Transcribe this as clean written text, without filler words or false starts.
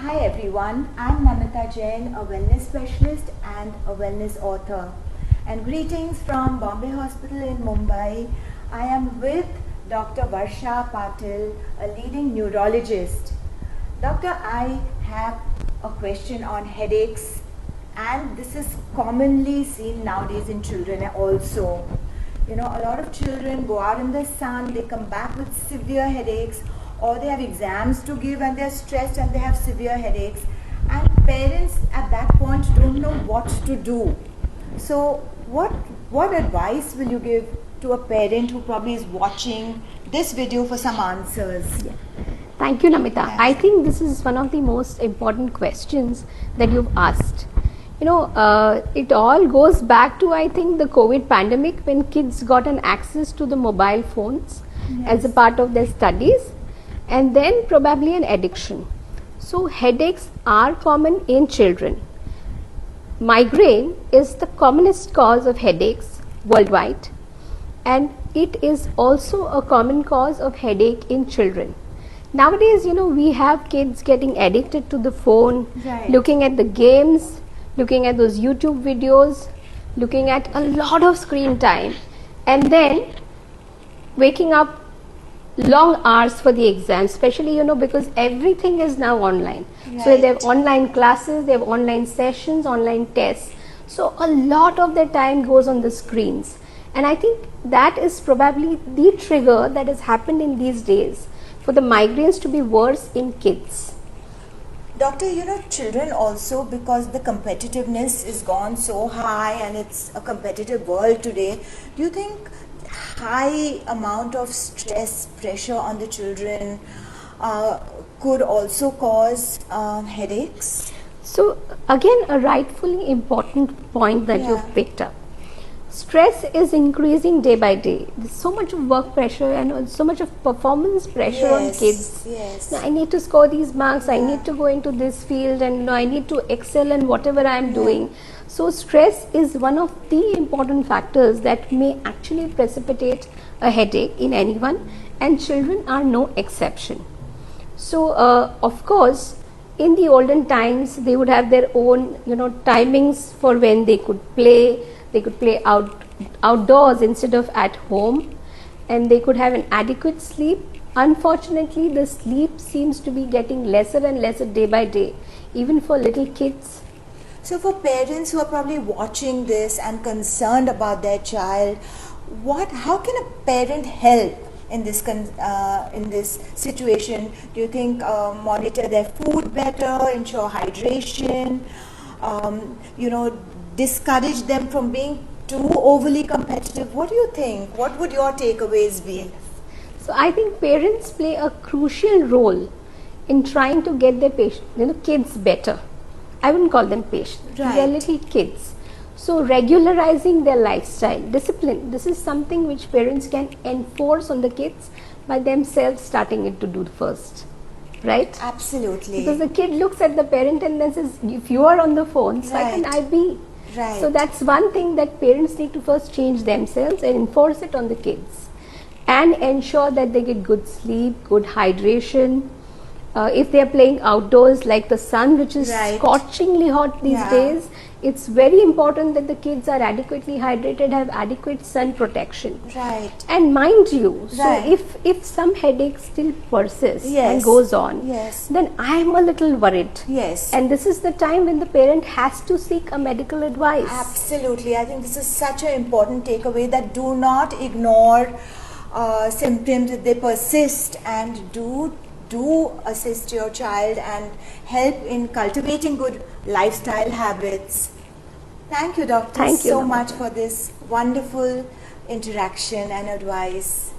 Hi everyone, I'm Namita Jain, a wellness specialist and a wellness author. And greetings from Bombay Hospital in Mumbai. I am with Dr. Varsha Patil, a leading neurologist. Doctor, I have a question on headaches, and this is commonly seen nowadays in children also. You know, a lot of children go out in the sun, they come back with severe headaches, or they have exams to give and they're stressed and they have severe headaches, and parents at that point don't know what to do. So what advice will you give to a parent who probably is watching this video for some answers? Yeah. Thank you, Namita. I think this is one of the most important questions that you've asked. It all goes back to, I think, the COVID pandemic, when kids got an access to the mobile phones as a part of their studies, and then probably an addiction. So headaches are common in children. Migraine is the commonest cause of headaches worldwide, and it is also a common cause of headache in children. Nowadays, we have kids getting addicted to the phone, looking at the games, looking at those YouTube videos, looking at a lot of screen time, and then waking up long hours for the exam, especially because everything is now online. So they have online classes, they have online sessions, online tests. So a lot of their time goes on the screens, and I think that is probably the trigger that has happened in these days for the migraines to be worse in kids. Doctor, children also, because the competitiveness is gone so high and it's a competitive world today, do you think high amount of stress, pressure on the children could also cause headaches? So again, a rightfully important point that you've picked up. Stress is increasing day by day. There's so much of work pressure and so much of performance pressure on kids. Now, I need to score these marks, I need to go into this field, and I need to excel in whatever I'm doing. So stress is one of the important factors that may actually precipitate a headache in anyone, and children are no exception. So of course, in the olden times, they would have their own timings for when they could play. They could play outdoors instead of at home, and they could have an adequate sleep. Unfortunately, the sleep seems to be getting lesser and lesser day by day, even for little kids. So for parents who are probably watching this and concerned about their child, how can a parent help in this situation? Do you think monitor their food better, ensure hydration, discourage them from being too overly competitive? What do you think? What would your takeaways be? So I think parents play a crucial role in trying to get their kids better. I wouldn't call them patients. They are little kids. So regularizing their lifestyle, discipline, this is something which parents can enforce on the kids by themselves starting it to do first. Right? Absolutely. Because the kid looks at the parent and then says, if you are on the phone, so why can't I be? So that's one thing that parents need to first change themselves and enforce it on the kids, and ensure that they get good sleep, good hydration. If they are playing outdoors, like the sun, which is scorchingly hot these days, it's very important that the kids are adequately hydrated, have adequate sun protection. And mind you, so if some headache still persists and goes on, then I'm a little worried. And this is the time when the parent has to seek a medical advice. Absolutely. I think this is such an important takeaway, that do not ignore symptoms if they persist, and do assist your child and help in cultivating good lifestyle habits. Thank you, doctor, so much for this wonderful interaction and advice.